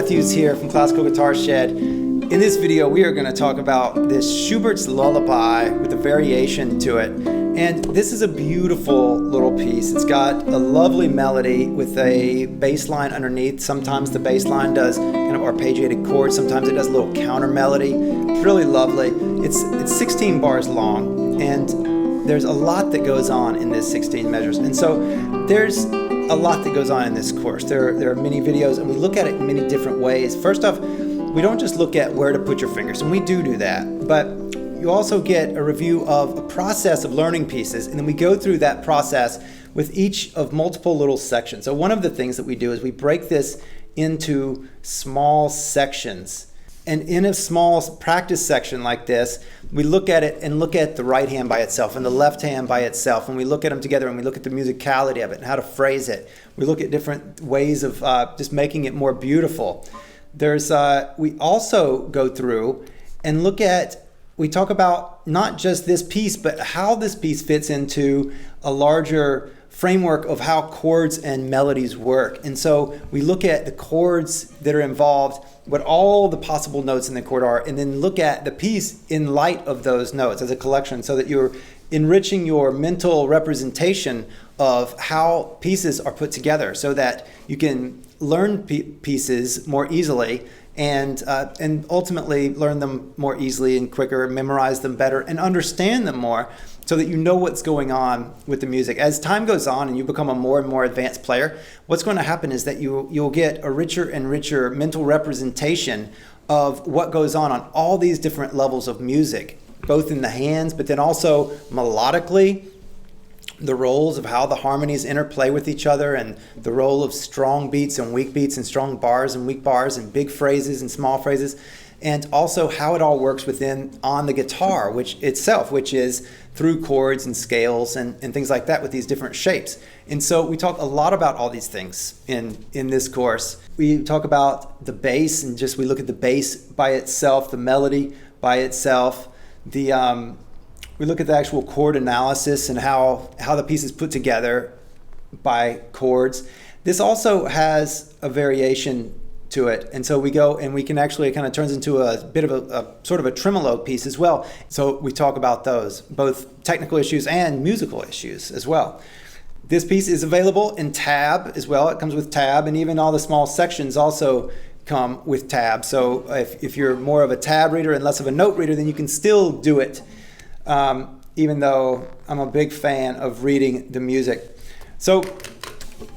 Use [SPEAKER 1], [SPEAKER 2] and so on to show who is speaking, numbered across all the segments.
[SPEAKER 1] Matthews here from Classical Guitar Shed. In this video, we are going to talk about this Schubert's Lullaby with a variation to it. And this is a beautiful little piece. It's got a lovely melody with a bass line underneath. Sometimes the bass line does kind of arpeggiated chords. Sometimes it does a little counter melody. It's really lovely. It's 16 bars long, and there's a lot that goes on in this 16 measures. And so there's a lot that goes on in this course. There are many videos, and we look at it in many different ways. First off, we don't just look at where to put your fingers, and we do that, but you also get a review of a process of learning pieces, and then we go through that process with each of multiple little sections. So one of the things that we do is we break this into small sections. And in a small practice section like this, we look at it and look at the right hand by itself and the left hand by itself, and we look at them together and we look at the musicality of it and how to phrase it. We look at different ways of just making it more beautiful. We also go through and we talk about not just this piece, but how this piece fits into a larger framework of how chords and melodies work. And so we look at the chords that are involved, what all the possible notes in the chord are, and then look at the piece in light of those notes as a collection, so that you're enriching your mental representation of how pieces are put together, so that you can learn pieces more easily and ultimately learn them more easily and quicker, memorize them better, and understand them more, so that you know what's going on with the music. As time goes on and you become a more and more advanced player, what's going to happen is that you'll get a richer and richer mental representation of what goes on all these different levels of music, both in the hands, but then also melodically, the roles of how the harmonies interplay with each other, and the role of strong beats and weak beats and strong bars and weak bars and big phrases and small phrases, and also how it all works on the guitar, which is through chords and scales and things like that with these different shapes. And so we talk a lot about all these things in this course. We talk about the bass, and we look at the bass by itself, the melody by itself, we look at the actual chord analysis and how the piece is put together by chords. This also has a variation to it, and so we go and we can actually, it kind of turns into a bit of a sort of a tremolo piece as well. So we talk about those, both technical issues and musical issues as well. This piece is available in tab as well. It comes with tab, and even all the small sections also come with tab. So if you're more of a tab reader and less of a note reader, then you can still do it, even though I'm a big fan of reading the music. So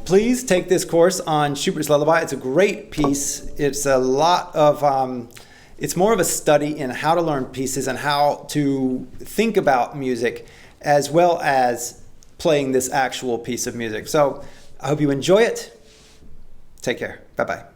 [SPEAKER 1] please take this course on Schubert's Lullaby. It's a great piece. It's it's more of a study in how to learn pieces and how to think about music, as well as playing this actual piece of music. So I hope you enjoy it. Take care. Bye-bye.